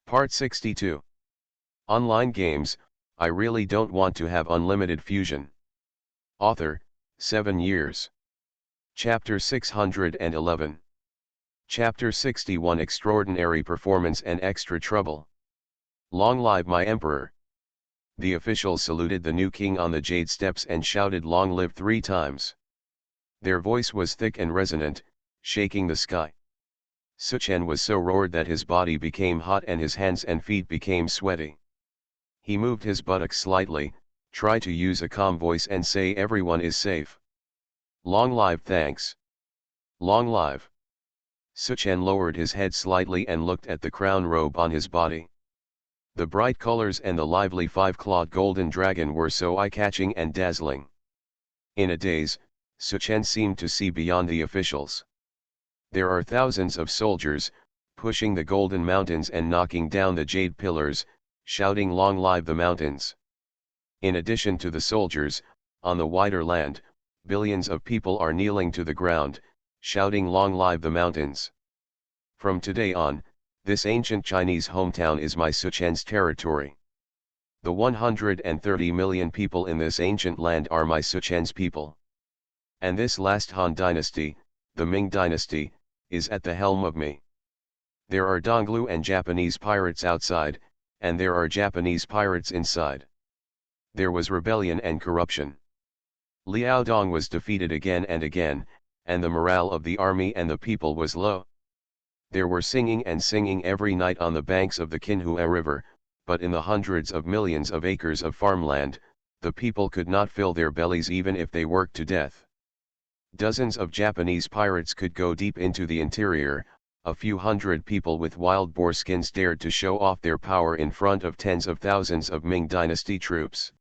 Part 62. Online games, I really don't want to have unlimited fusion. Author, 7 years. Chapter 611. Chapter 61 Extraordinary Performance and Extra Trouble. Long live my emperor. The officials saluted the new king on the jade steps and shouted long live 3 times. Their voice was thick and resonant, shaking the sky. Suchen was so roared that his body became hot and his hands and feet became sweaty. He moved his buttocks slightly, tried to use a calm voice and say everyone is safe. Long live thanks. Long live. Suchen lowered his head slightly and looked at the crown robe on his body. The bright colors and the lively 5-clawed golden dragon were so eye-catching and dazzling. In a daze, Suchen seemed to see beyond the officials. There are thousands of soldiers, pushing the golden mountains and knocking down the jade pillars, shouting long live the mountains. In addition to the soldiers, on the wider land, billions of people are kneeling to the ground, shouting long live the mountains. From today on, this ancient Chinese hometown is my Suchen's territory. The 130 million people in this ancient land are my Suchen's people. And this last Han dynasty, the Ming dynasty, is at the helm of me. There are Donglu and Japanese pirates outside, and there are Japanese pirates inside. There was rebellion and corruption. Liao Dong was defeated again and again, and the morale of the army and the people was low. There were singing and singing every night on the banks of the Qinhua River, but in the hundreds of millions of acres of farmland, the people could not fill their bellies even if they worked to death. Dozens of Japanese pirates could go deep into the interior. A few hundred people with wild boar skins dared to show off their power in front of tens of thousands of Ming dynasty troops.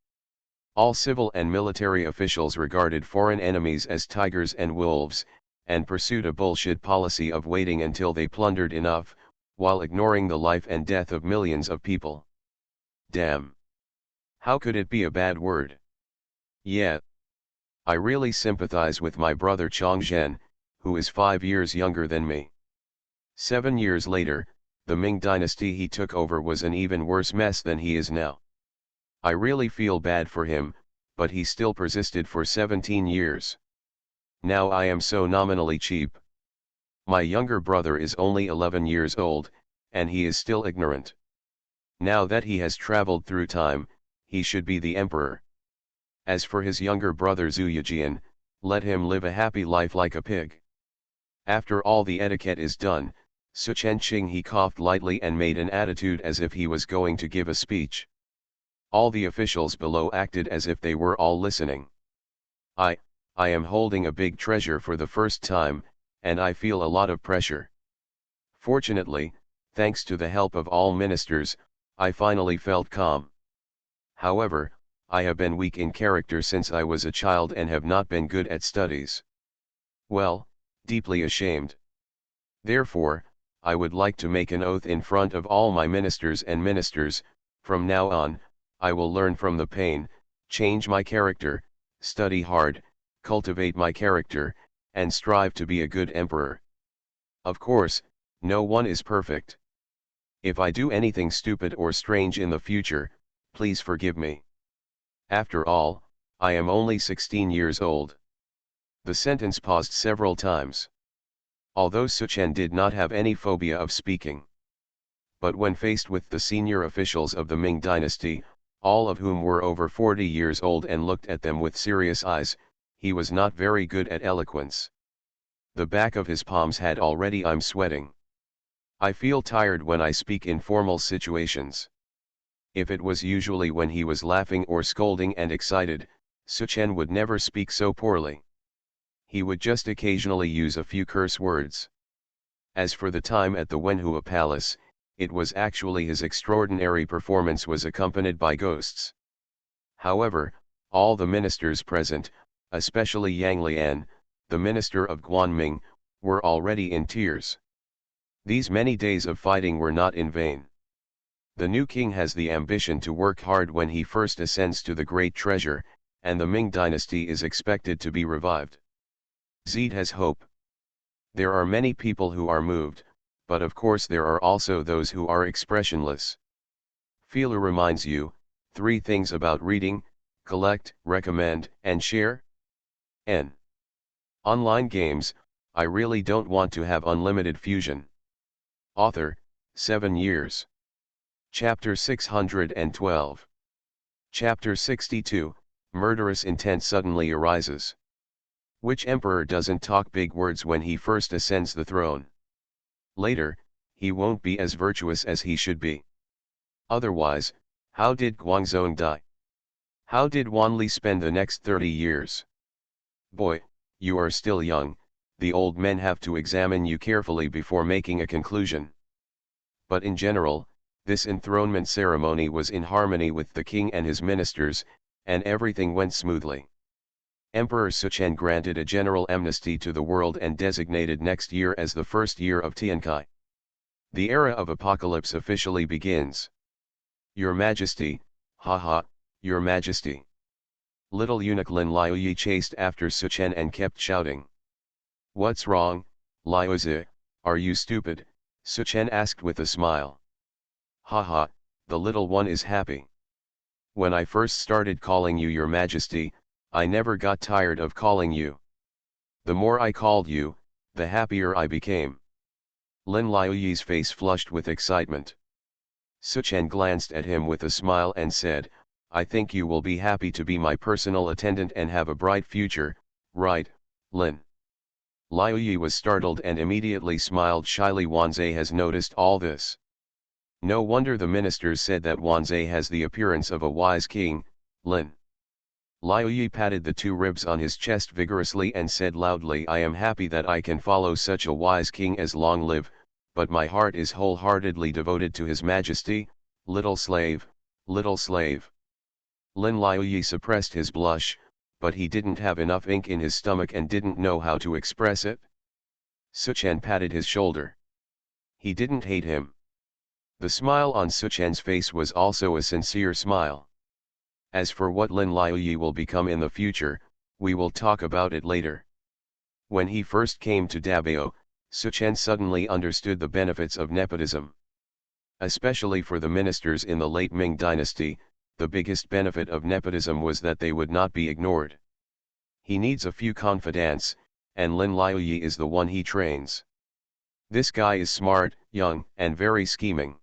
All civil and military officials regarded foreign enemies as tigers and wolves, and pursued a bullshit policy of waiting until they plundered enough, while ignoring the life and death of millions of people. Damn. How could it be a bad word? Yeah. I really sympathize with my brother Chongzhen, who is 5 years younger than me. 7 years later, the Ming dynasty he took over was an even worse mess than he is now. I really feel bad for him, but he still persisted for 17 years. Now I am so nominally cheap. My younger brother is only 11 years old, and he is still ignorant. Now that he has traveled through time, he should be the emperor. As for his younger brother Zhu Yijian, let him live a happy life like a pig. After all the etiquette is done, Suchen Qing he coughed lightly and made an attitude as if he was going to give a speech. All the officials below acted as if they were all listening. I am holding a big treasure for the first time, and I feel a lot of pressure. Fortunately, thanks to the help of all ministers, I finally felt calm. However, I have been weak in character since I was a child and have not been good at studies. Well, deeply ashamed. Therefore, I would like to make an oath in front of all my ministers and ministers. From now on, I will learn from the pain, change my character, study hard, cultivate my character, and strive to be a good emperor. Of course, no one is perfect. If I do anything stupid or strange in the future, please forgive me. After all, I am only 16 years old. The sentence paused several times. Although Suchen did not have any phobia of speaking. But when faced with the senior officials of the Ming dynasty, all of whom were over 40 years old and looked at them with serious eyes, he was not very good at eloquence. The back of his palms had already I'm sweating. I feel tired when I speak in formal situations. If it was usually when he was laughing or scolding and excited, Suchen would never speak so poorly. He would just occasionally use a few curse words. As for the time at the Wenhua Palace, it was actually his extraordinary performance was accompanied by ghosts. However, all the ministers present, especially Yang Lian, the minister of Guanming, were already in tears. These many days of fighting were not in vain. The new king has the ambition to work hard when he first ascends to the great treasure, and the Ming dynasty is expected to be revived. Zed has hope. There are many people who are moved, but of course there are also those who are expressionless. Feeler reminds you, 3 things about reading: collect, recommend, and share. N. Online games, I really don't want to have unlimited fusion. Author, 7 years. Chapter 612. Chapter 62, Murderous intent suddenly arises. Which emperor doesn't talk big words when he first ascends the throne? Later, he won't be as virtuous as he should be. Otherwise, how did Guangzong die? How did Wanli spend the next 30 years? Boy, you are still young, the old men have to examine you carefully before making a conclusion. But in general, this enthronement ceremony was in harmony with the king and his ministers, and everything went smoothly. Emperor Suchen granted a general amnesty to the world and designated next year as the first year of Tiankai. The era of apocalypse officially begins. Your Majesty, haha, Your Majesty. Little eunuch Lin Liuyi chased after Suchen and kept shouting. What's wrong, Liuzi, are you stupid? Suchen asked with a smile. Haha, the little one is happy. When I first started calling you Your Majesty, I never got tired of calling you. The more I called you, the happier I became. Lin Liuyi's face flushed with excitement. Suchen glanced at him with a smile and said, I think you will be happy to be my personal attendant and have a bright future, right, Lin? Liuyi was startled and immediately smiled shyly. Wanzai has noticed all this. No wonder the ministers said that Wanzai has the appearance of a wise king, Lin. Liuyi patted the 2 ribs on his chest vigorously and said loudly, I am happy that I can follow such a wise king as long live, but my heart is wholeheartedly devoted to his majesty, little slave, little slave. Lin Liuyi suppressed his blush, but he didn't have enough ink in his stomach and didn't know how to express it. Suchen patted his shoulder. He didn't hate him. The smile on Suchen's face was also a sincere smile. As for what Lin Liuyi will become in the future, we will talk about it later. When he first came to Dabao, Suchen suddenly understood the benefits of nepotism. Especially for the ministers in the late Ming dynasty, the biggest benefit of nepotism was that they would not be ignored. He needs a few confidants, and Lin Liuyi is the one he trains. This guy is smart, young, and very scheming.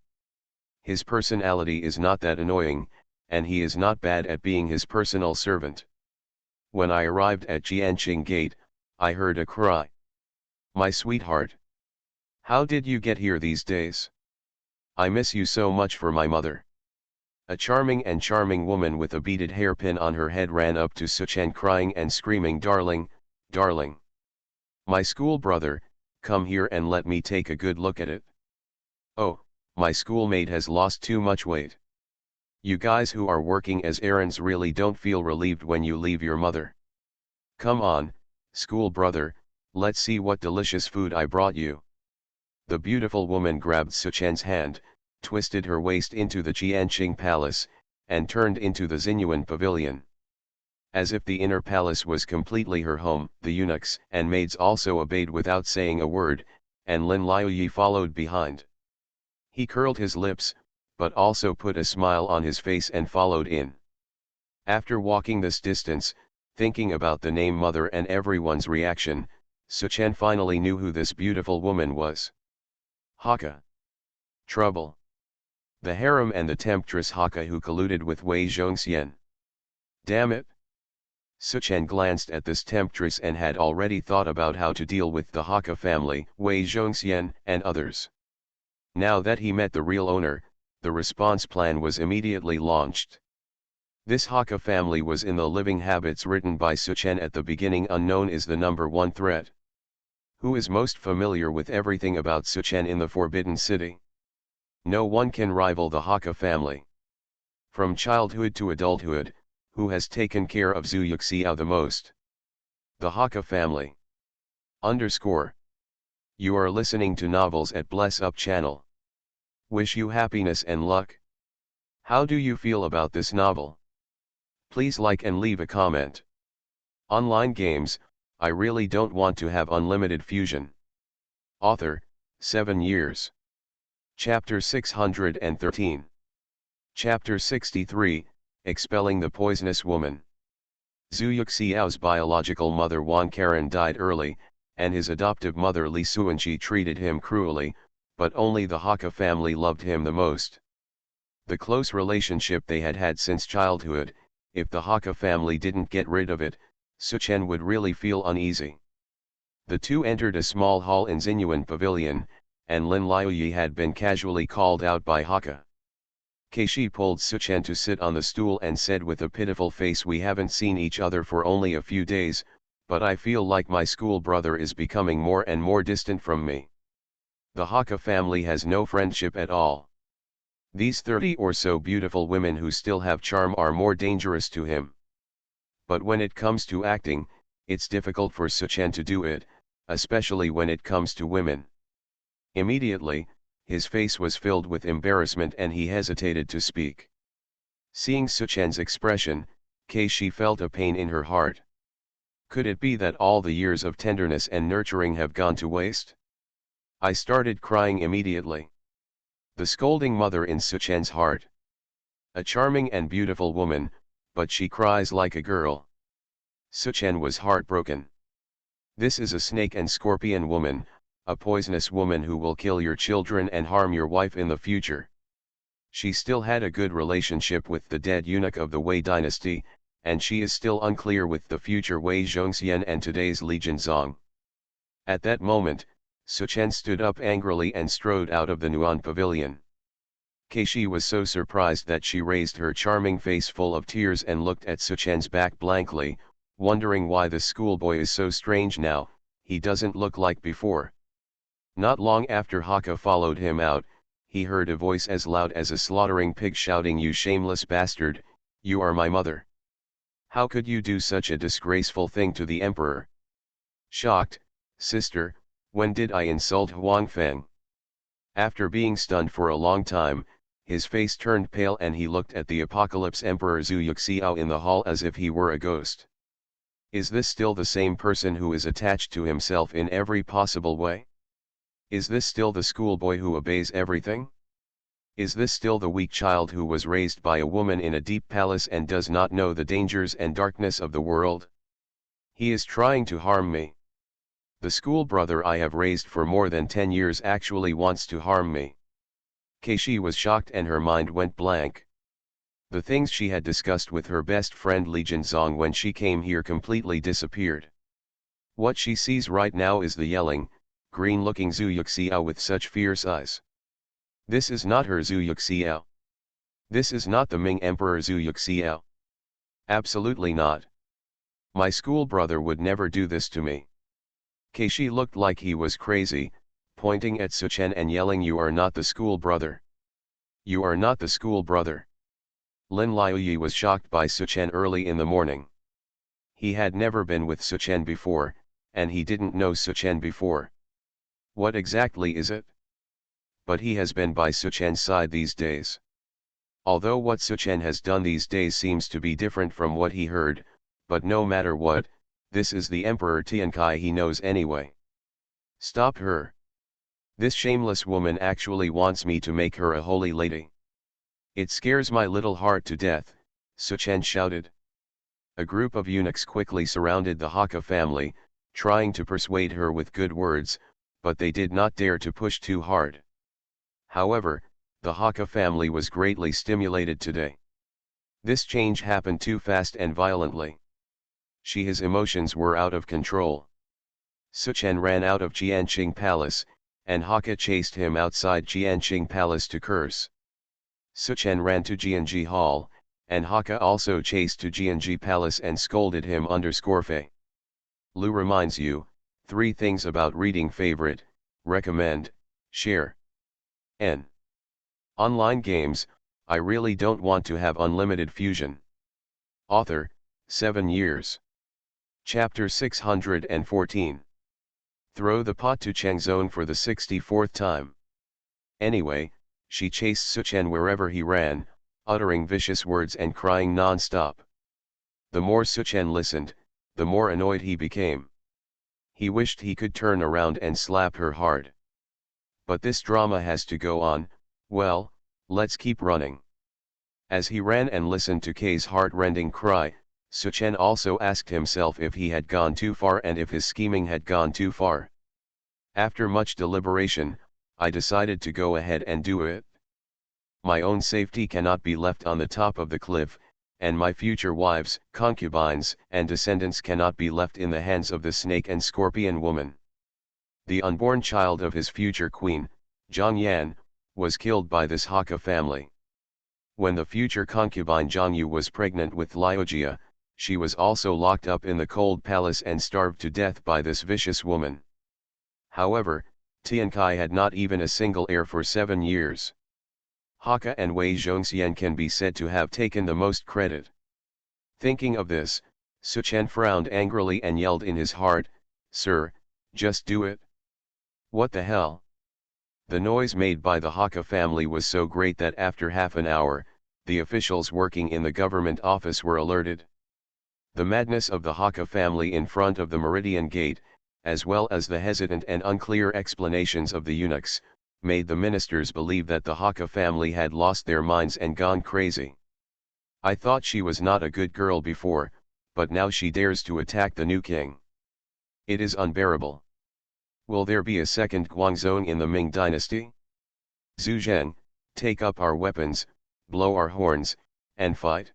His personality is not that annoying, and he is not bad at being his personal servant. When I arrived at Jianqing Gate, I heard a cry. My sweetheart. How did you get here these days? I miss you so much for my mother. A charming woman with a beaded hairpin on her head ran up to Suchen crying and screaming, darling, darling. My school brother, come here and let me take a good look at it. Oh, my schoolmate has lost too much weight. You guys who are working as errands really don't feel relieved when you leave your mother. Come on, school brother, let's see what delicious food I brought you. The beautiful woman grabbed Suchen's hand, twisted her waist into the Jianqing Palace, and turned into the Xinyuan Pavilion. As if the inner palace was completely her home, the eunuchs and maids also obeyed without saying a word, and Lin Liuyi followed behind. He curled his lips, but also put a smile on his face and followed in. After walking this distance, thinking about the name mother and everyone's reaction, Suchen finally knew who this beautiful woman was. Haka. Trouble. The harem and the temptress Haka who colluded with Wei Zhongxian. Damn it! Suchen glanced at this temptress and had already thought about how to deal with the Haka family, Wei Zhongxian, and others. Now that he met the real owner, the response plan was immediately launched. This Haka family was in the living habits written by Suchen at the beginning. Unknown is the number 1 threat. Who is most familiar with everything about Suchen in the Forbidden City? No one can rival the Haka family. From childhood to adulthood, who has taken care of Zhu Yuxiao the most? The Haka family. You are listening to Novels at Bless Up channel. Wish you happiness and luck. How do you feel about this novel? Please like and leave a comment. Online games, I really don't want to have unlimited fusion. Author, 7 years. Chapter 613. Chapter 63, Expelling the Poisonous Woman. Zhu Yuxiao's biological mother Wan Karen died early, and his adoptive mother Li Suanqi treated him cruelly, but only the Hakka family loved him the most. The close relationship they had had since childhood, if the Hakka family didn't get rid of it, Suchen would really feel uneasy. The two entered a small hall in Xinyuan Pavilion, and Lin Liuyi had been casually called out by Hakka. Keishi pulled Suchen to sit on the stool and said with a pitiful face, "We haven't seen each other for only a few days, but I feel like my school brother is becoming more and more distant from me. The Hakka family has no friendship at all. These 30 or so beautiful women who still have charm are more dangerous to him. But when it comes to acting, it's difficult for Suchen to do it, especially when it comes to women." Immediately, his face was filled with embarrassment and he hesitated to speak. Seeing Suchen's expression, Keishi felt a pain in her heart. Could it be that all the years of tenderness and nurturing have gone to waste? I started crying immediately. The scolding mother in Suchen's heart. A charming and beautiful woman, but she cries like a girl. Suchen was heartbroken. This is a snake and scorpion woman, a poisonous woman who will kill your children and harm your wife in the future. She still had a good relationship with the dead eunuch of the Wei dynasty, and she is still unclear with the future Wei Zhongxian and today's Li Jinzong. At that moment, Suchen stood up angrily and strode out of the Nuan pavilion. Keishi was so surprised that she raised her charming face full of tears and looked at Suchen's back blankly, wondering why the schoolboy is so strange now. He doesn't look like before. Not long after Hakka followed him out, he heard a voice as loud as a slaughtering pig shouting, "You shameless bastard, you are my mother. How could you do such a disgraceful thing to the emperor?" Shocked, "Sister, when did I insult Huang Feng?" After being stunned for a long time, his face turned pale and he looked at the Apocalypse Emperor Zhu Yuxiao in the hall as if he were a ghost. Is this still the same person who is attached to himself in every possible way? Is this still the schoolboy who obeys everything? Is this still the weak child who was raised by a woman in a deep palace and does not know the dangers and darkness of the world? He is trying to harm me. The school brother I have raised for more than 10 years actually wants to harm me. Keishi was shocked and her mind went blank. The things she had discussed with her best friend Li Jinzong when she came here completely disappeared. What she sees right now is the yelling, green-looking Zhu Yuxiao with such fierce eyes. This is not her Zhu Yuxiao. This is not the Ming Emperor Zhu Yuxiao. Absolutely not. My school brother would never do this to me. Keishi looked like he was crazy, pointing at Suchen and yelling, "You are not the school brother. You are not the school brother." Lin Liuyi was shocked by Suchen early in the morning. He had never been with Suchen before, and he didn't know Suchen before. What exactly is it? But he has been by Suchen's side these days. Although what Suchen has done these days seems to be different from what he heard, but no matter what, this is the Emperor Tiankai he knows anyway. Stop her. This shameless woman actually wants me to make her a holy lady. It scares my little heart to death, Suchen shouted. A group of eunuchs quickly surrounded the Hakka family, trying to persuade her with good words, but they did not dare to push too hard. However, the Hakka family was greatly stimulated today. This change happened too fast and violently. His emotions were out of control. Suchen ran out of Jianqing Palace, and Hakka chased him outside Jianqing Palace to curse. Suchen ran to Jianji Hall, and Hakka also chased to Jianji Palace and scolded him _Fei. Lu reminds you, 3 things about reading. Favorite, recommend, share. N. Online games, I really don't want to have unlimited fusion. Author, 7 years. Chapter 614. Throw the pot to Changzhou for the 64th time. Anyway, she chased Suchen wherever he ran, uttering vicious words and crying non-stop. The more Suchen listened, the more annoyed he became. He wished he could turn around and slap her hard. But this drama has to go on, well, let's keep running. As he ran and listened to Kay's heart-rending cry, Suchen also asked himself if he had gone too far and if his scheming had gone too far. After much deliberation, I decided to go ahead and do it. My own safety cannot be left on the top of the cliff, and my future wives, concubines, and descendants cannot be left in the hands of the snake and scorpion woman. The unborn child of his future queen, Zhang Yan, was killed by this Hakka family. When the future concubine Zhang Yu was pregnant with Liujia, she was also locked up in the cold palace and starved to death by this vicious woman. However, Tiankai had not even a single heir for 7 years. Hakka and Wei Zhongxian can be said to have taken the most credit. Thinking of this, Suchen frowned angrily and yelled in his heart, "Sir, just do it." What the hell? The noise made by the Hakka family was so great that after half an hour, the officials working in the government office were alerted. The madness of the Hakka family in front of the Meridian Gate, as well as the hesitant and unclear explanations of the eunuchs, made the ministers believe that the Hakka family had lost their minds and gone crazy. I thought she was not a good girl before, but now she dares to attack the new king. It is unbearable. Will there be a second Guangzhong in the Ming dynasty? Zhu Zheng, take up our weapons, blow our horns, and fight.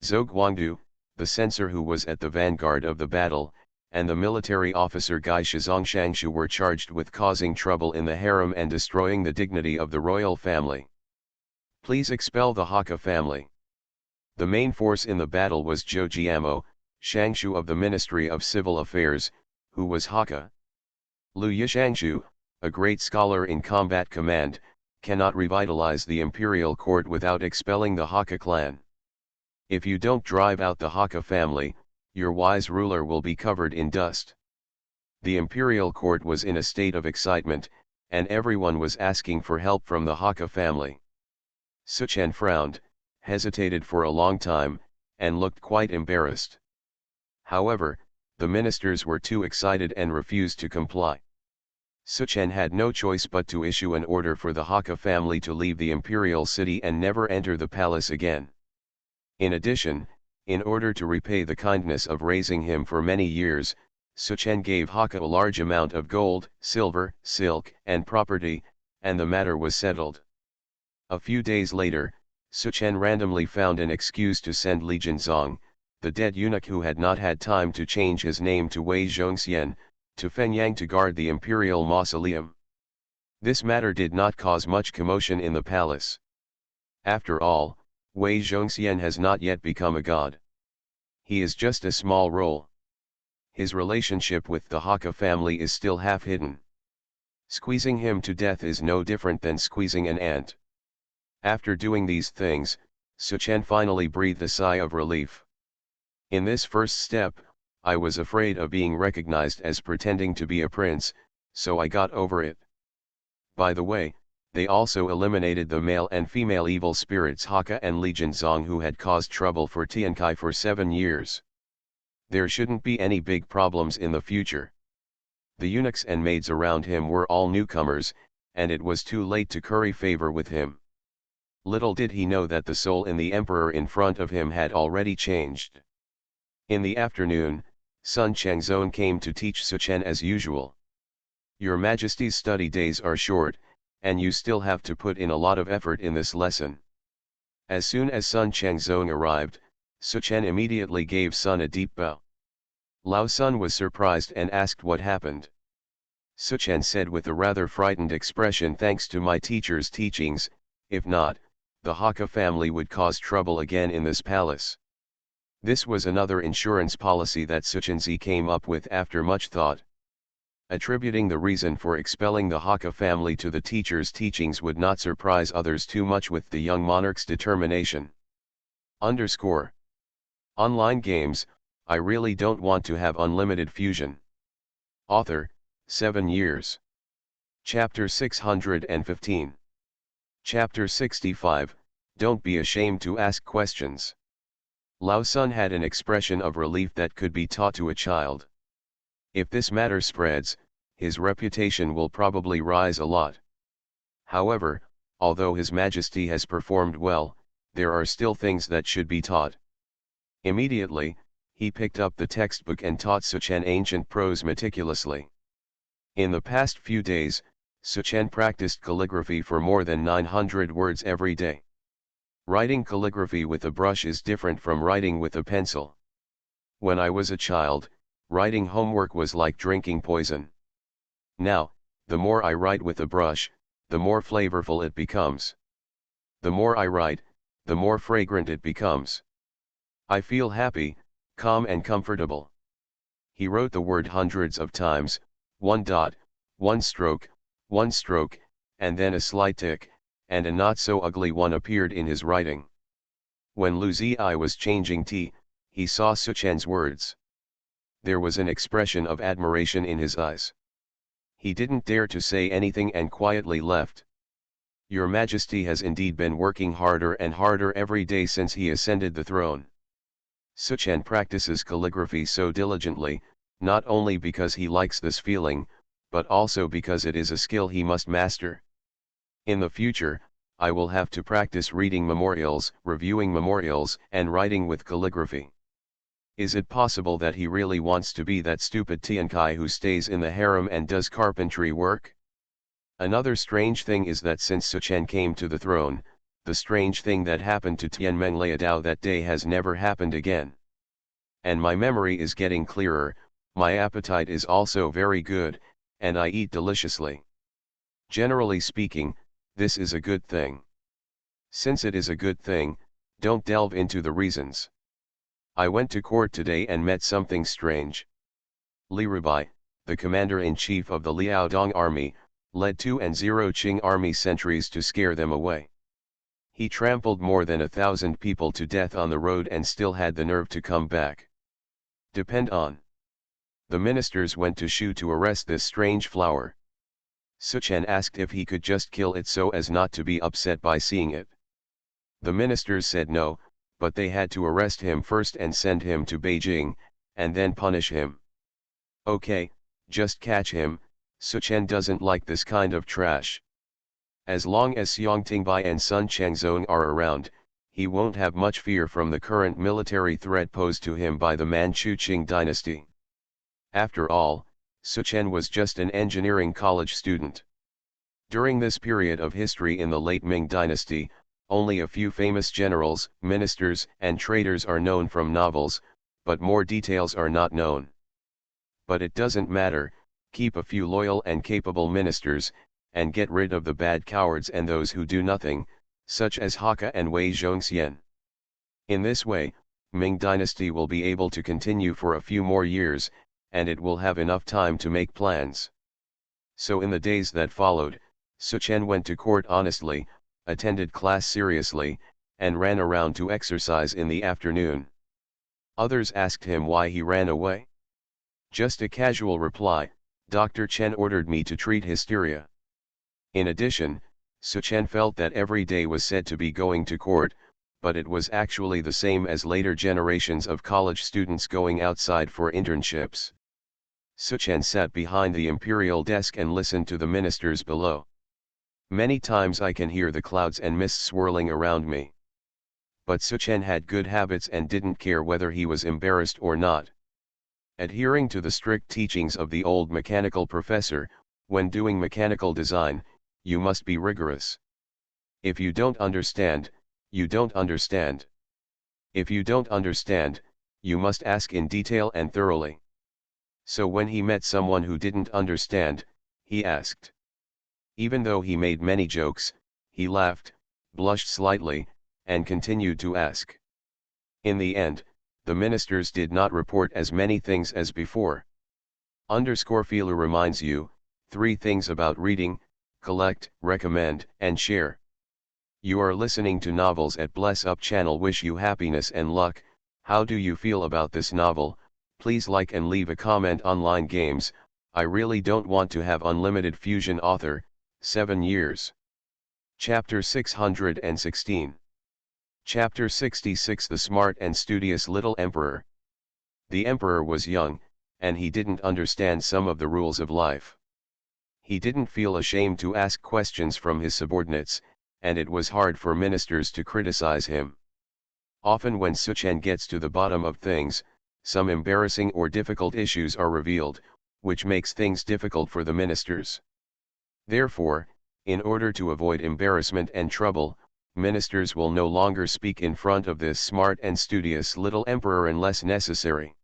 Zhou Guangdu, the censor who was at the vanguard of the battle, and the military officer Gai Shizong Shangshu were charged with causing trouble in the harem and destroying the dignity of the royal family. Please expel the Hakka family. The main force in the battle was Zhou Jiamo, Shangshu of the Ministry of Civil Affairs, who was Hakka. Lu Yishangshu, a great scholar in combat command, cannot revitalize the imperial court without expelling the Hakka clan. If you don't drive out the Hakka family, your wise ruler will be covered in dust. The imperial court was in a state of excitement, and everyone was asking for help from the Hakka family. Suchen frowned, hesitated for a long time, and looked quite embarrassed. However, the ministers were too excited and refused to comply. Suchen had no choice but to issue an order for the Hakka family to leave the imperial city and never enter the palace again. In addition, in order to repay the kindness of raising him for many years, Suchen gave Hakka a large amount of gold, silver, silk, and property, and the matter was settled. A few days later, Suchen randomly found an excuse to send Li Jinzong, the dead eunuch who had not had time to change his name to Wei Zhongxian, to Fenyang to guard the imperial mausoleum. This matter did not cause much commotion in the palace. After all, Wei Zhongxian has not yet become a god. He is just a small role. His relationship with the Hakka family is still half hidden. Squeezing him to death is no different than squeezing an ant. After doing these things, Suchen finally breathed a sigh of relief. In this first step, I was afraid of being recognized as pretending to be a prince, so I got over it. By the way, they also eliminated the male and female evil spirits Hakka and Li Jinzong who had caused trouble for Tiankai for 7 years. There shouldn't be any big problems in the future. The eunuchs and maids around him were all newcomers, and it was too late to curry favor with him. Little did he know that the soul in the emperor in front of him had already changed. In the afternoon, Sun Changzong came to teach Suchen as usual. Your Majesty's study days are short, and you still have to put in a lot of effort in this lesson. As soon as Sun Changzong arrived, Suchen immediately gave Sun a deep bow. Lao Sun was surprised and asked what happened. Suchen said with a rather frightened expression, "Thanks to my teacher's teachings, if not, the Hakka family would cause trouble again in this palace." This was another insurance policy that Suchenzi came up with after much thought. Attributing the reason for expelling the Hakka family to the teacher's teachings would not surprise others too much with the young monarch's determination. Online games, I really don't want to have unlimited fusion. Author, 7 years. Chapter 615. Chapter 65, Don't be ashamed to ask questions. Lao Sun had an expression of relief that could be taught to a child. If this matter spreads, his reputation will probably rise a lot. However, although His Majesty has performed well, there are still things that should be taught. Immediately, he picked up the textbook and taught Suchen ancient prose meticulously. In the past few days, Suchen practiced calligraphy for more than 900 words every day. Writing calligraphy with a brush is different from writing with a pencil. When I was a child, writing homework was like drinking poison. Now, the more I write with a brush, the more flavorful it becomes. The more I write, the more fragrant it becomes. I feel happy, calm and comfortable. He wrote the word hundreds of times, one dot, one stroke, and then a slight tick, and a not so ugly one appeared in his writing. When Lu Ziyi was changing tea, he saw Suchen's words. There was an expression of admiration in his eyes. He didn't dare to say anything and quietly left. Your Majesty has indeed been working harder and harder every day since he ascended the throne. Suchen practices calligraphy so diligently, not only because he likes this feeling, but also because it is a skill he must master. In the future, I will have to practice reading memorials, reviewing memorials, and writing with calligraphy. Is it possible that he really wants to be that stupid Tiankai who stays in the harem and does carpentry work? Another strange thing is that since Suchen came to the throne, the strange thing that happened to Tianmeng Liadao that day has never happened again. And my memory is getting clearer, my appetite is also very good, and I eat deliciously. Generally speaking, this is a good thing. Since it is a good thing, don't delve into the reasons. I went to court today and met something strange. Li Rubai, the commander-in-chief of the Liaodong army, led 2-0 Qing army sentries to scare them away. He trampled more than 1,000 people to death on the road and still had the nerve to come back. Depend on. The ministers went to Shu to arrest this strange flower. Suchen asked if he could just kill it so as not to be upset by seeing it. The ministers said no, but they had to arrest him first and send him to Beijing, and then punish him. Okay, just catch him. Suchen doesn't like this kind of trash. As long as Xiang Tingbai and Sun Changzong are around, he won't have much fear from the current military threat posed to him by the Manchu Qing dynasty. After all, Suchen was just an engineering college student. During this period of history in the late Ming dynasty, only a few famous generals, ministers, and traders are known from novels, but more details are not known. But it doesn't matter, keep a few loyal and capable ministers, and get rid of the bad cowards and those who do nothing, such as Hakka and Wei Zhongxian. In this way, Ming dynasty will be able to continue for a few more years, and it will have enough time to make plans. So in the days that followed, Suchen went to court honestly, attended class seriously, and ran around to exercise in the afternoon. Others asked him why he ran away. Just a casual reply, Dr. Chen ordered me to treat hysteria. In addition, Suchen felt that every day was said to be going to court, but it was actually the same as later generations of college students going outside for internships. Suchen sat behind the imperial desk and listened to the ministers below. Many times I can hear the clouds and mist swirling around me. But Suchen had good habits and didn't care whether he was embarrassed or not. Adhering to the strict teachings of the old mechanical professor, when doing mechanical design, you must be rigorous. If you don't understand, you don't understand. If you don't understand, you must ask in detail and thoroughly. So when he met someone who didn't understand, he asked. Even though he made many jokes, he laughed, blushed slightly, and continued to ask. In the end, the ministers did not report as many things as before. Filu reminds you, 3 things about reading: collect, recommend, and share. You are listening to Novels at Bless Up channel. Wish you happiness and luck. How do you feel about this novel? Please like and leave a comment. Online games, I really don't want to have unlimited fusion. Author, 7 years. Chapter 616. Chapter 66. The Smart and Studious Little Emperor. The emperor was young, and he didn't understand some of the rules of life. He didn't feel ashamed to ask questions from his subordinates, and it was hard for ministers to criticize him. Often when Suchen gets to the bottom of things, some embarrassing or difficult issues are revealed, which makes things difficult for the ministers. Therefore, in order to avoid embarrassment and trouble, ministers will no longer speak in front of this smart and studious little emperor unless necessary.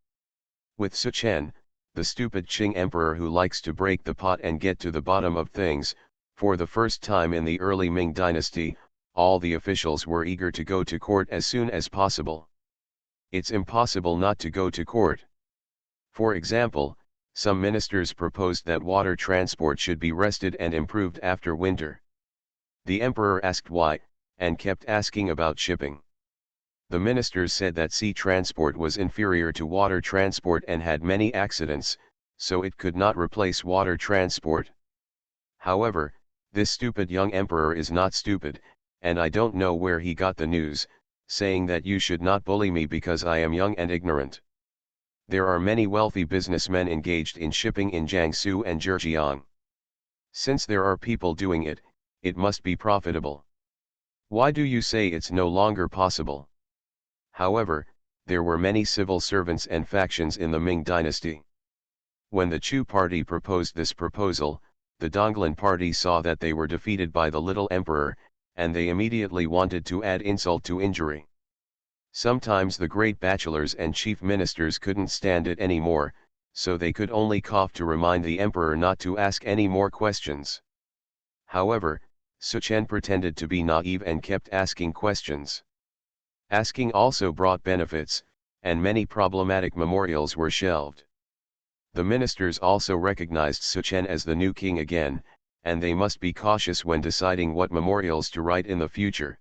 With Suchen, the stupid Qing emperor who likes to break the pot and get to the bottom of things, for the first time in the early Ming dynasty, all the officials were eager to go to court as soon as possible. It's impossible not to go to court. For example, some ministers proposed that water transport should be rested and improved after winter. The emperor asked why, and kept asking about shipping. The ministers said that sea transport was inferior to water transport and had many accidents, so it could not replace water transport. However, this stupid young emperor is not stupid, and I don't know where he got the news, saying that you should not bully me because I am young and ignorant. There are many wealthy businessmen engaged in shipping in Jiangsu and Zhejiang. Since there are people doing it, it must be profitable. Why do you say it's no longer possible? However, there were many civil servants and factions in the Ming dynasty. When the Chu party proposed this proposal, the Donglan party saw that they were defeated by the little emperor, and they immediately wanted to add insult to injury. Sometimes the great bachelors and chief ministers couldn't stand it anymore, so they could only cough to remind the emperor not to ask any more questions. However, Suchen pretended to be naive and kept asking questions. Asking also brought benefits, and many problematic memorials were shelved. The ministers also recognized Suchen as the new king again, and they must be cautious when deciding what memorials to write in the future.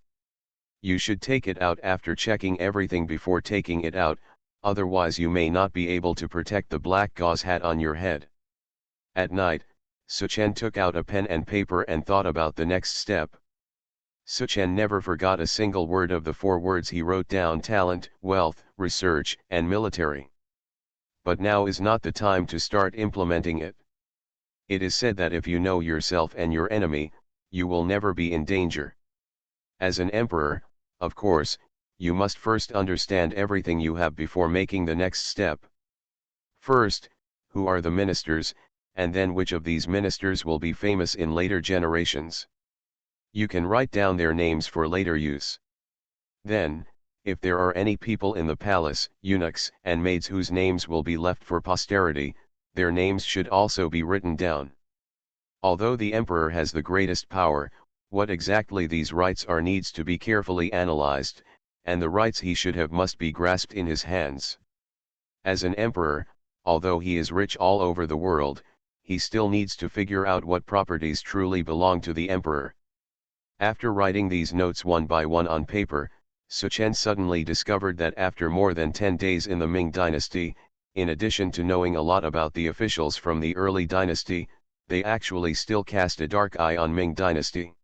You should take it out after checking everything before taking it out, otherwise you may not be able to protect the black gauze hat on your head. At night, Suchen took out a pen and paper and thought about the next step. Suchen never forgot a single word of the 4 words he wrote down: talent, wealth, research, and military. But now is not the time to start implementing it. It is said that if you know yourself and your enemy, you will never be in danger. As an emperor, of course, you must first understand everything you have before making the next step. First, who are the ministers, and then which of these ministers will be famous in later generations. You can write down their names for later use. Then, if there are any people in the palace, eunuchs and maids whose names will be left for posterity, their names should also be written down. Although the emperor has the greatest power, what exactly these rights are needs to be carefully analyzed, and the rights he should have must be grasped in his hands. As an emperor, although he is rich all over the world, he still needs to figure out what properties truly belong to the emperor. After writing these notes one by one on paper, Suchen suddenly discovered that after more than 10 days in the Ming dynasty, in addition to knowing a lot about the officials from the early dynasty, they actually still cast a dark eye on Ming dynasty.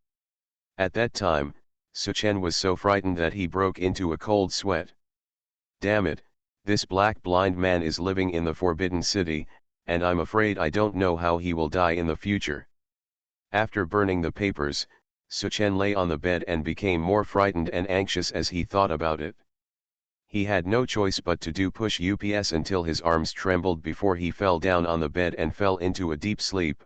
At that time, Suchen was so frightened that he broke into a cold sweat. Damn it, this black blind man is living in the Forbidden City, and I'm afraid I don't know how he will die in the future. After burning the papers, Suchen lay on the bed and became more frightened and anxious as he thought about it. He had no choice but to do push-ups until his arms trembled before he fell down on the bed and fell into a deep sleep.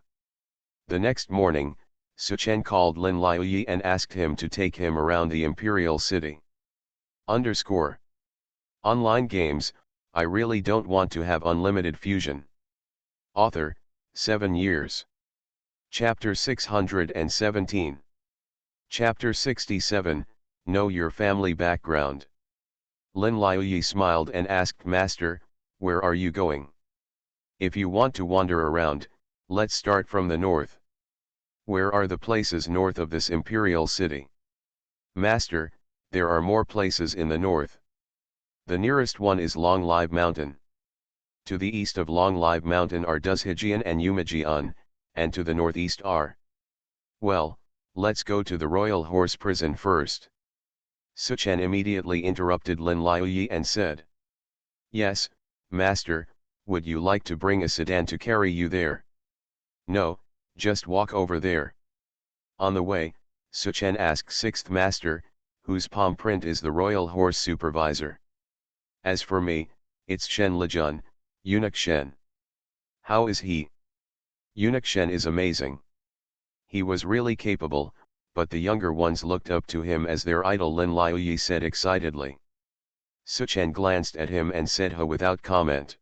The next morning, Suchen called Lin Liuyi and asked him to take him around the imperial city. Online games, I really don't want to have unlimited fusion. Author, 7 years. Chapter 617. Chapter 67, Know Your Family Background. Lin Liuyi smiled and asked, Master, where are you going? If you want to wander around, let's start from the north. Where are the places north of this imperial city? Master, there are more places in the north. The nearest one is Long Live Mountain. To the east of Long Live Mountain are Duzhijian and Yumejian, and to the northeast are. Well, let's go to the Royal Horse Prison first. Suchen immediately interrupted Lin Liuyi and said. Yes, Master, would you like to bring a sedan to carry you there? No, Just walk over there. On the way, Suchen asked sixth master, whose palm print is the royal horse supervisor. As for me, it's Shen Lejun, eunuch Shen. How is he? Eunuch Shen is amazing. He was really capable, but the younger ones looked up to him as their idol. Lin Liuyi said excitedly. Suchen glanced at him and said "Huh" without comment.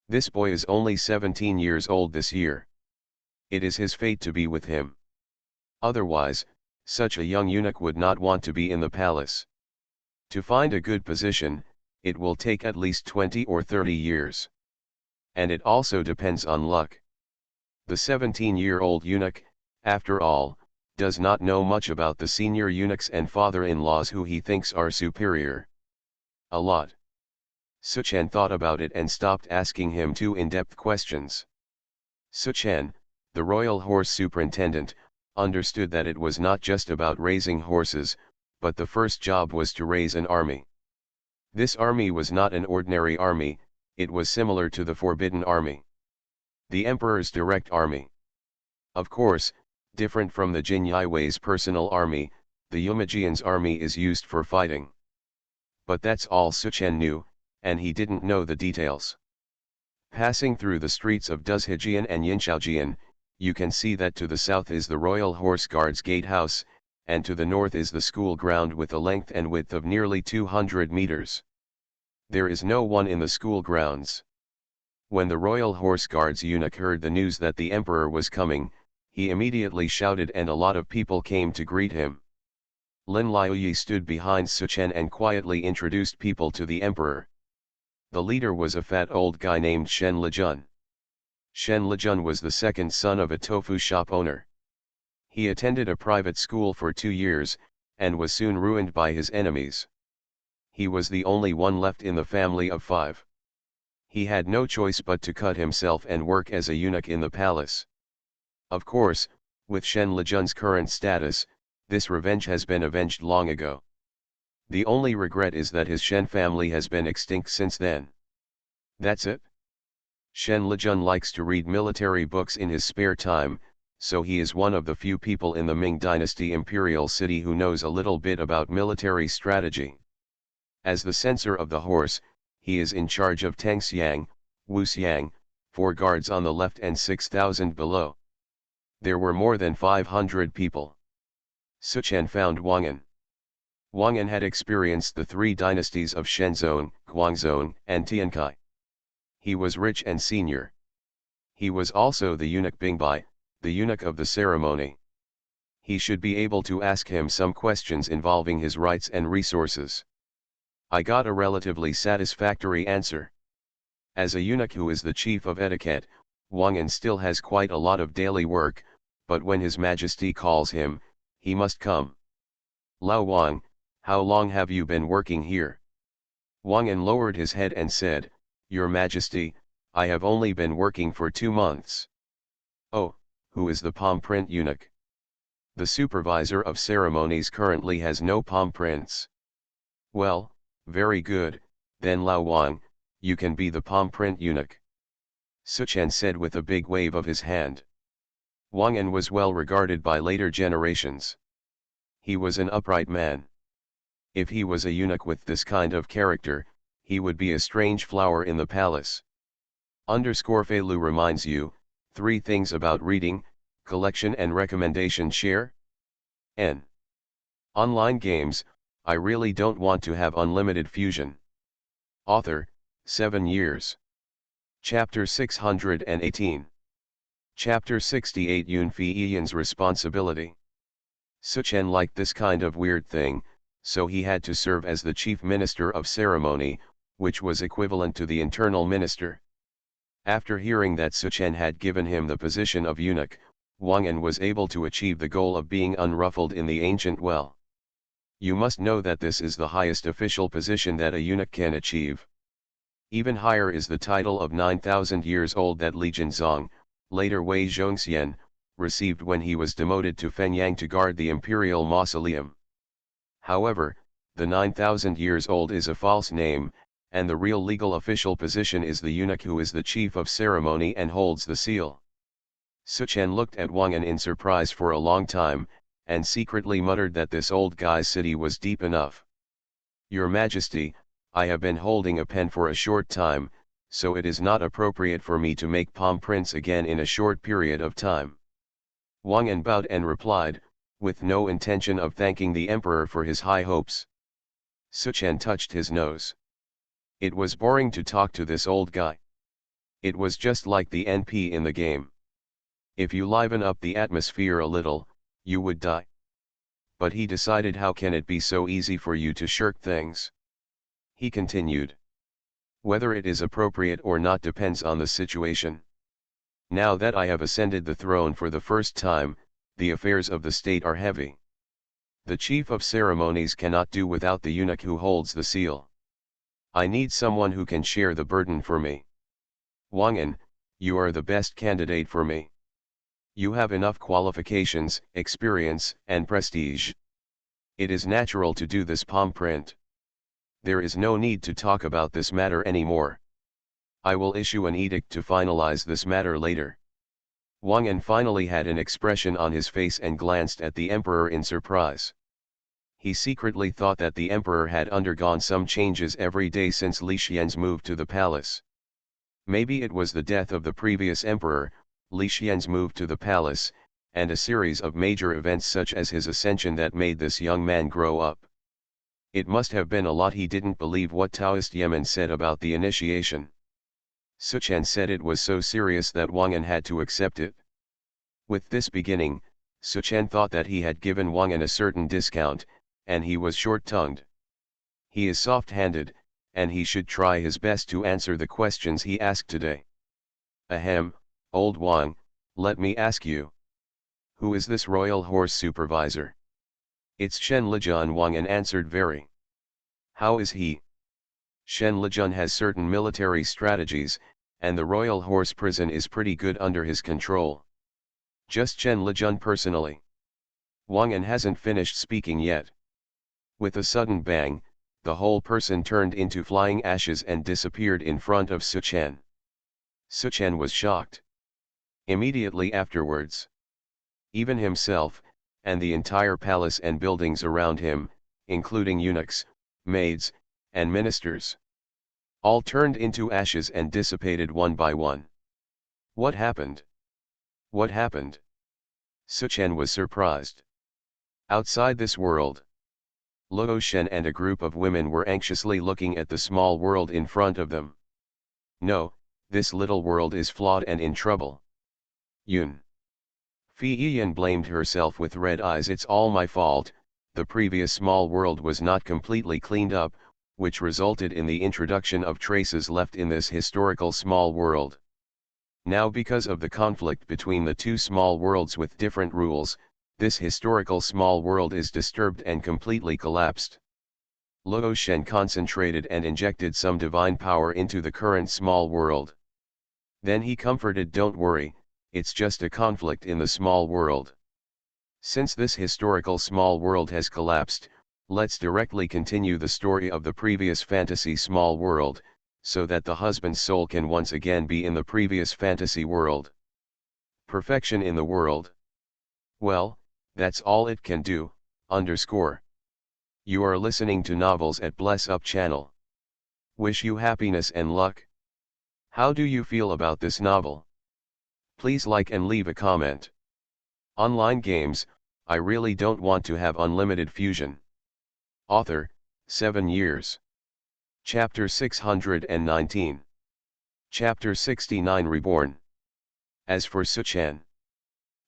This boy is only 17 years old this year. It is his fate to be with him. Otherwise, such a young eunuch would not want to be in the palace. To find a good position, it will take at least 20 or 30 years. And it also depends on luck. The 17-year-old eunuch, after all, does not know much about the senior eunuchs and father-in-laws who he thinks are superior. A lot. Suchen thought about it and stopped asking him too in-depth questions. Suchen, the royal horse superintendent, understood that it was not just about raising horses, but the first job was to raise an army. This army was not an ordinary army, it was similar to the Forbidden Army. The Emperor's direct army. Of course, different from the Jin Yiwei's personal army, the Yumejian's army is used for fighting. But that's all Suchen knew, and he didn't know the details. Passing through the streets of Duzhijian and Yinshaojian, you can see that to the south is the Royal Horse Guards gatehouse, and to the north is the school ground with a length and width of nearly 200 meters. There is no one in the school grounds. When the Royal Horse Guards eunuch heard the news that the emperor was coming, he immediately shouted and a lot of people came to greet him. Lin Liuyi stood behind Suchen and quietly introduced people to the emperor. The leader was a fat old guy named Shen Lejun. Shen Lejun was the second son of a tofu shop owner. He attended a private school for 2 years, and was soon ruined by his enemies. He was the only one left in the family of 5. He had no choice but to cut himself and work as a eunuch in the palace. Of course, with Shen Lejun's current status, this revenge has been avenged long ago. The only regret is that his Shen family has been extinct since then. That's it. Shen Lejun likes to read military books in his spare time, so he is one of the few people in the Ming Dynasty imperial city who knows a little bit about military strategy. As the censor of the horse, he is in charge of Tangxiang, Wuxiang, 4 guards on the left and 6,000 below. There were more than 500 people. Suchen found Wang An. Wang An had experienced the 3 dynasties of Shenzong, Guangzhou, and Tiankai. He was rich and senior. He was also the eunuch Bingbai, the eunuch of the ceremony. He should be able to ask him some questions involving his rights and resources. I got a relatively satisfactory answer. As a eunuch who is the chief of etiquette, Wang An still has quite a lot of daily work, but when His Majesty calls him, he must come. Lao Wang, how long have you been working here? Wang An lowered his head and said, Your Majesty, I have only been working for 2 months. Oh, who is the palm print eunuch? The supervisor of ceremonies currently has no palm prints. Well, very good, then Lao Wang, you can be the palm print eunuch. Suchen said with a big wave of his hand. Wang An was well regarded by later generations. He was an upright man. If he was a eunuch with this kind of character, he would be a strange flower in the palace. Feilu reminds you, 3 things about reading, collection and recommendation share. N. Online games, I really don't want to have unlimited fusion. Author, 7 years. Chapter 618. Chapter 68 Yunfi Ian's responsibility. Suchen liked this kind of weird thing, so he had to serve as the chief minister of ceremony, which was equivalent to the internal minister. After hearing that Suchen had given him the position of eunuch, Wang An was able to achieve the goal of being unruffled in the ancient well. You must know that this is the highest official position that a eunuch can achieve. Even higher is the title of 9,000 years old that Li Jinzong, later Wei Zhongxian, received when he was demoted to Fenyang to guard the imperial mausoleum. However, the 9,000 years old is a false name, and the real legal official position is the eunuch who is the chief of ceremony and holds the seal. Suchen looked at Wang An in surprise for a long time, and secretly muttered that this old guy's city was deep enough. Your Majesty, I have been holding a pen for a short time, so it is not appropriate for me to make palm prints again in a short period of time. Wang An bowed and replied, with no intention of thanking the emperor for his high hopes. Suchen touched his nose. It was boring to talk to this old guy. It was just like the NP in the game. If you liven up the atmosphere a little, you would die. But he decided, how can it be so easy for you to shirk things? He continued. Whether it is appropriate or not depends on the situation. Now that I have ascended the throne for the first time, the affairs of the state are heavy. The chief of ceremonies cannot do without the eunuch who holds the seal. I need someone who can share the burden for me. Wang An, you are the best candidate for me. You have enough qualifications, experience, and prestige. It is natural to do this palm print. There is no need to talk about this matter anymore. I will issue an edict to finalize this matter later. Wang An finally had an expression on his face and glanced at the emperor in surprise. He secretly thought that the emperor had undergone some changes every day since Li Xian's move to the palace. Maybe it was the death of the previous emperor, Li Xian's move to the palace, and a series of major events such as his ascension that made this young man grow up. It must have been a lot. He didn't believe what Taoist Yemen said about the initiation. Suchen said it was so serious that Wang An had to accept it. With this beginning, Suchen thought that he had given Wang An a certain discount, and he was short-tongued. He is soft-handed, and he should try his best to answer the questions he asked today. Ahem, old Wang, let me ask you. Who is this royal horse supervisor? It's Shen Lijun, Wang An answered. Very. How is he? Shen Lijun has certain military strategies, and the royal horse prison is pretty good under his control. Just Shen Lijun personally. Wang An hasn't finished speaking yet. With a sudden bang, the whole person turned into flying ashes and disappeared in front of Suchen. Suchen was shocked. Immediately afterwards, even himself, and the entire palace and buildings around him, including eunuchs, maids, and ministers, all turned into ashes and dissipated one by one. What happened? What happened? Suchen was surprised. Outside this world, Luo Shen and a group of women were anxiously looking at the small world in front of them. No, this little world is flawed and in trouble. Yun. Fi Yiyan blamed herself with red eyes. It's all my fault. The previous small world was not completely cleaned up, which resulted in the introduction of traces left in this historical small world. Now, because of the conflict between the two small worlds with different rules, this historical small world is disturbed and completely collapsed. Luo Shen concentrated and injected some divine power into the current small world. Then he comforted, don't worry, it's just a conflict in the small world. Since this historical small world has collapsed, let's directly continue the story of the previous fantasy small world, so that the husband's soul can once again be in the previous fantasy world. Perfection in the world. Well, that's all it can do, underscore. You are listening to Novels at Bless Up channel. Wish you happiness and luck. How do you feel about this novel? Please like and leave a comment. Online games, I really don't want to have unlimited fusion. Author, 7 years. Chapter 619. Chapter 69 Reborn. As for Suchen,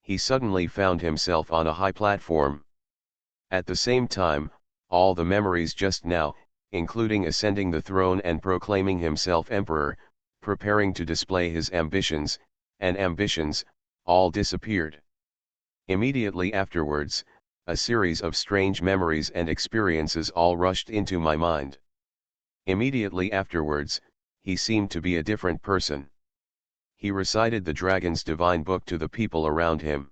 he suddenly found himself on a high platform. At the same time, all the memories just now, including ascending the throne and proclaiming himself emperor, preparing to display his ambitions, all disappeared. Immediately afterwards, a series of strange memories and experiences all rushed into my mind. Immediately afterwards, he seemed to be a different person. He recited the dragon's divine book to the people around him.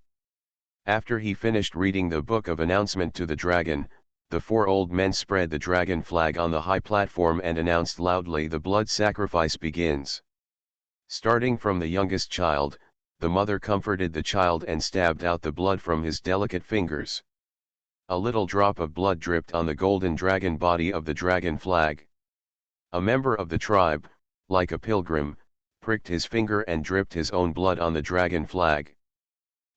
After he finished reading the book of announcement to the dragon, the 4 old men spread the dragon flag on the high platform and announced loudly, the blood sacrifice begins. Starting from the youngest child, the mother comforted the child and stabbed out the blood from his delicate fingers. A little drop of blood dripped on the golden dragon body of the dragon flag. A member of the tribe, like a pilgrim, pricked his finger and dripped his own blood on the dragon flag.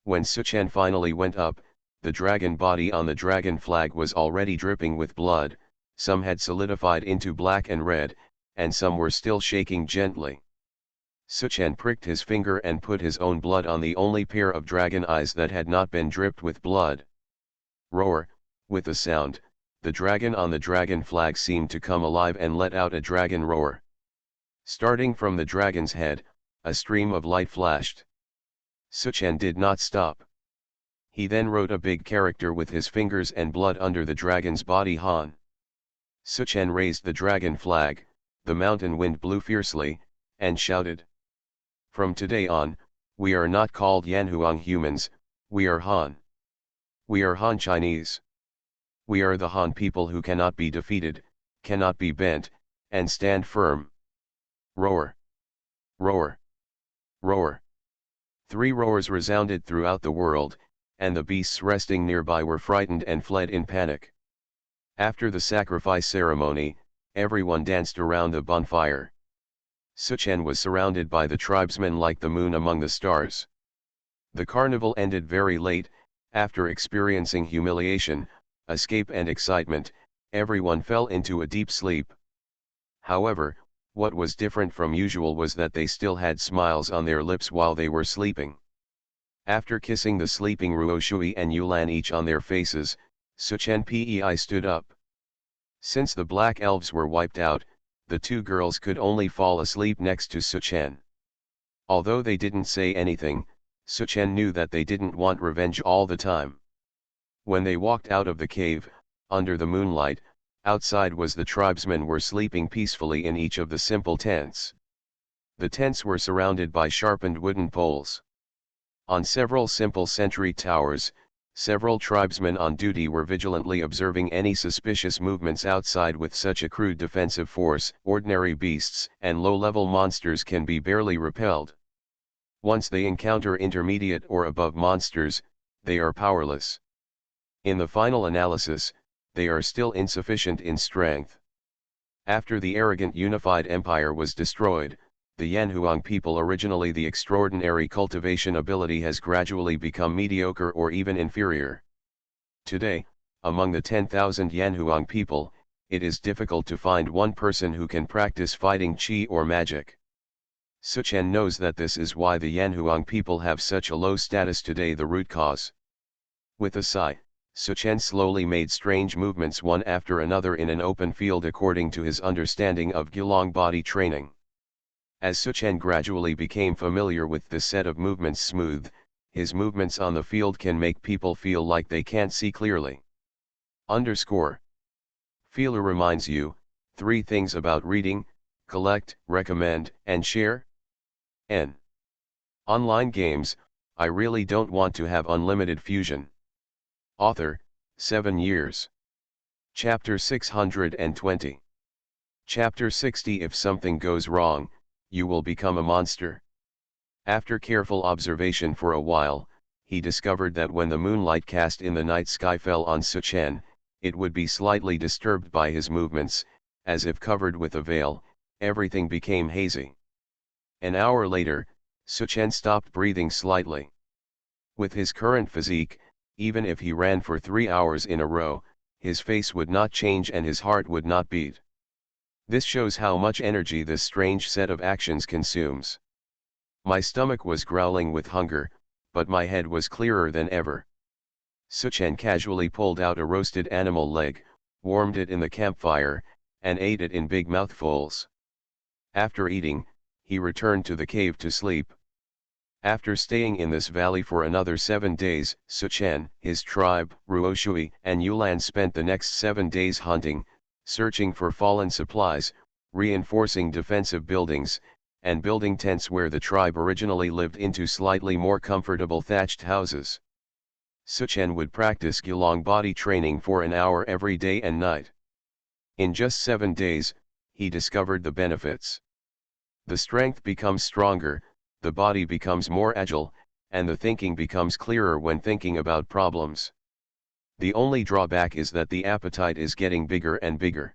When Suchen finally went up, the dragon body on the dragon flag was already dripping with blood, some had solidified into black and red, and some were still shaking gently. Suchen pricked his finger and put his own blood on the only pair of dragon eyes that had not been dripped with blood. Roar, with a sound, the dragon on the dragon flag seemed to come alive and let out a dragon roar. Starting from the dragon's head, a stream of light flashed. Suchen did not stop. He then wrote a big character with his fingers and blood under the dragon's body Han. Suchen raised the dragon flag, the mountain wind blew fiercely, and shouted. From today on, we are not called Yanhuang humans, we are Han. We are Han Chinese. We are the Han people who cannot be defeated, cannot be bent, and stand firm. Roar! Roar! Roar! 3 roars resounded throughout the world, and the beasts resting nearby were frightened and fled in panic. After the sacrifice ceremony, everyone danced around the bonfire. Suchen was surrounded by the tribesmen like the moon among the stars. The carnival ended very late. After experiencing humiliation, escape and excitement, everyone fell into a deep sleep. However, what was different from usual was that they still had smiles on their lips while they were sleeping. After kissing the sleeping Ruoshui and Yulan each on their faces, Suchen Pei stood up. Since the black elves were wiped out, the 2 girls could only fall asleep next to Suchen. Although they didn't say anything, Suchen knew that they didn't want revenge all the time. When they walked out of the cave, under the moonlight, outside was the tribesmen were sleeping peacefully in each of the simple tents. The tents were surrounded by sharpened wooden poles. On several simple sentry towers, several tribesmen on duty were vigilantly observing any suspicious movements outside. With such a crude defensive force, ordinary beasts and low-level monsters can be barely repelled. Once they encounter intermediate or above monsters, they are powerless. In the final analysis, they are still insufficient in strength. After the arrogant unified empire was destroyed, the Yanhuang people, originally the extraordinary cultivation ability, has gradually become mediocre or even inferior. Today, among the 10,000 Yanhuang people, it is difficult to find one person who can practice fighting qi or magic. Suchen knows that this is why the Yanhuang people have such a low status today. The root cause. With a sigh, Suchen slowly made strange movements one after another in an open field according to his understanding of Gilong body training. As Suchen gradually became familiar with this set of movements smooth, his movements on the field can make people feel like they can't see clearly. Feeler reminds you, 3 things about reading: collect, recommend, and share. N. Online games, I really don't want to have unlimited fusion. Author, 7 years. Chapter 620. Chapter 60. If something goes wrong, you will become a monster. After careful observation for a while, he discovered that when the moonlight cast in the night sky fell on Suchen, it would be slightly disturbed by his movements, as if covered with a veil. Everything became hazy. An hour later, Suchen stopped breathing slightly. With his current physique, even if he ran for 3 hours in a row, his face would not change and his heart would not beat. This shows how much energy this strange set of actions consumes. My stomach was growling with hunger, but my head was clearer than ever. Suchen casually pulled out a roasted animal leg, warmed it in the campfire, and ate it in big mouthfuls. After eating, he returned to the cave to sleep. After staying in this valley for another 7 days, Suchen, his tribe, Ruoshui, and Yulan spent the next 7 days hunting, searching for fallen supplies, reinforcing defensive buildings, and building tents where the tribe originally lived into slightly more comfortable thatched houses. Suchen would practice Gilong body training for an hour every day and night. In just 7 days, he discovered the benefits. The strength becomes stronger, the body becomes more agile, and the thinking becomes clearer when thinking about problems. The only drawback is that the appetite is getting bigger and bigger.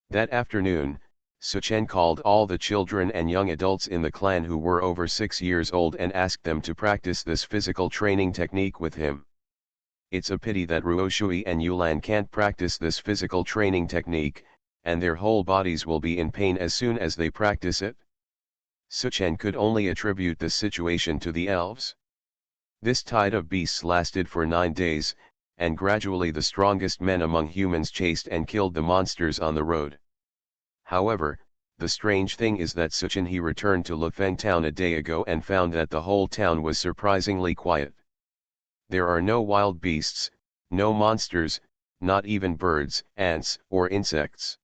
That afternoon, Suchen called all the children and young adults in the clan who were over 6 years old and asked them to practice this physical training technique with him. It's a pity that Ruoshui and Yulan can't practice this physical training technique, and their whole bodies will be in pain as soon as they practice it. Suchen could only attribute this situation to the elves. This tide of beasts lasted for 9 days, and gradually the strongest men among humans chased and killed the monsters on the road. However, the strange thing is that Suchen he returned to Lufeng town a day ago and found that the whole town was surprisingly quiet. There are no wild beasts, no monsters, not even birds, ants, or insects.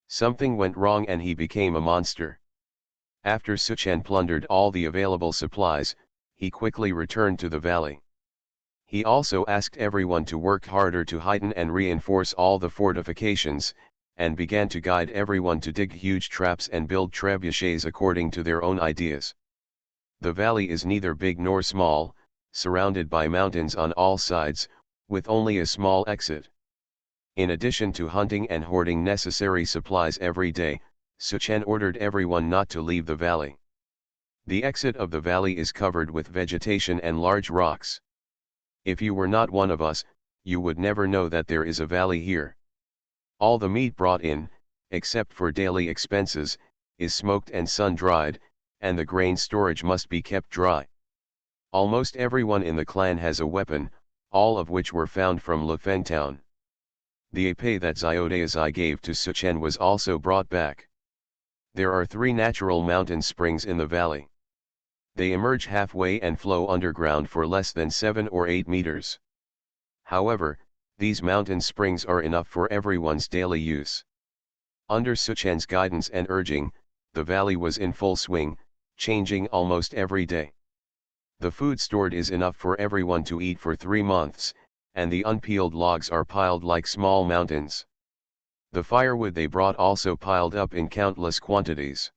Something went wrong and he became a monster. After Suchen plundered all the available supplies, he quickly returned to the valley. He also asked everyone to work harder to heighten and reinforce all the fortifications, and began to guide everyone to dig huge traps and build trebuchets according to their own ideas. The valley is neither big nor small, surrounded by mountains on all sides, with only a small exit. In addition to hunting and hoarding necessary supplies every day, Suchen ordered everyone not to leave the valley. The exit of the valley is covered with vegetation and large rocks. If you were not one of us, you would never know that there is a valley here. All the meat brought in, except for daily expenses, is smoked and sun-dried, and the grain storage must be kept dry. Almost everyone in the clan has a weapon, all of which were found from Lufeng town. The épée that Xiaodaizai gave to Suchen was also brought back. There are 3 natural mountain springs in the valley. They emerge halfway and flow underground for less than 7 or 8 meters. However, these mountain springs are enough for everyone's daily use. Under Suchen's guidance and urging, the valley was in full swing, changing almost every day. The food stored is enough for everyone to eat for 3 months, and the unpeeled logs are piled like small mountains. The firewood they brought also piled up in countless quantities.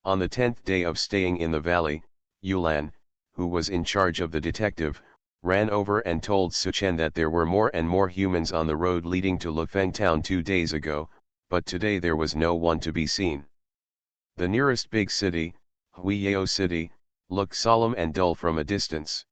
On the 10th day of staying in the valley, Yulan, who was in charge of the detective, ran over and told Suchen that there were more and more humans on the road leading to Lufeng town 2 days ago, but today there was no one to be seen. The nearest big city, Huiyao City, looked solemn and dull from a distance.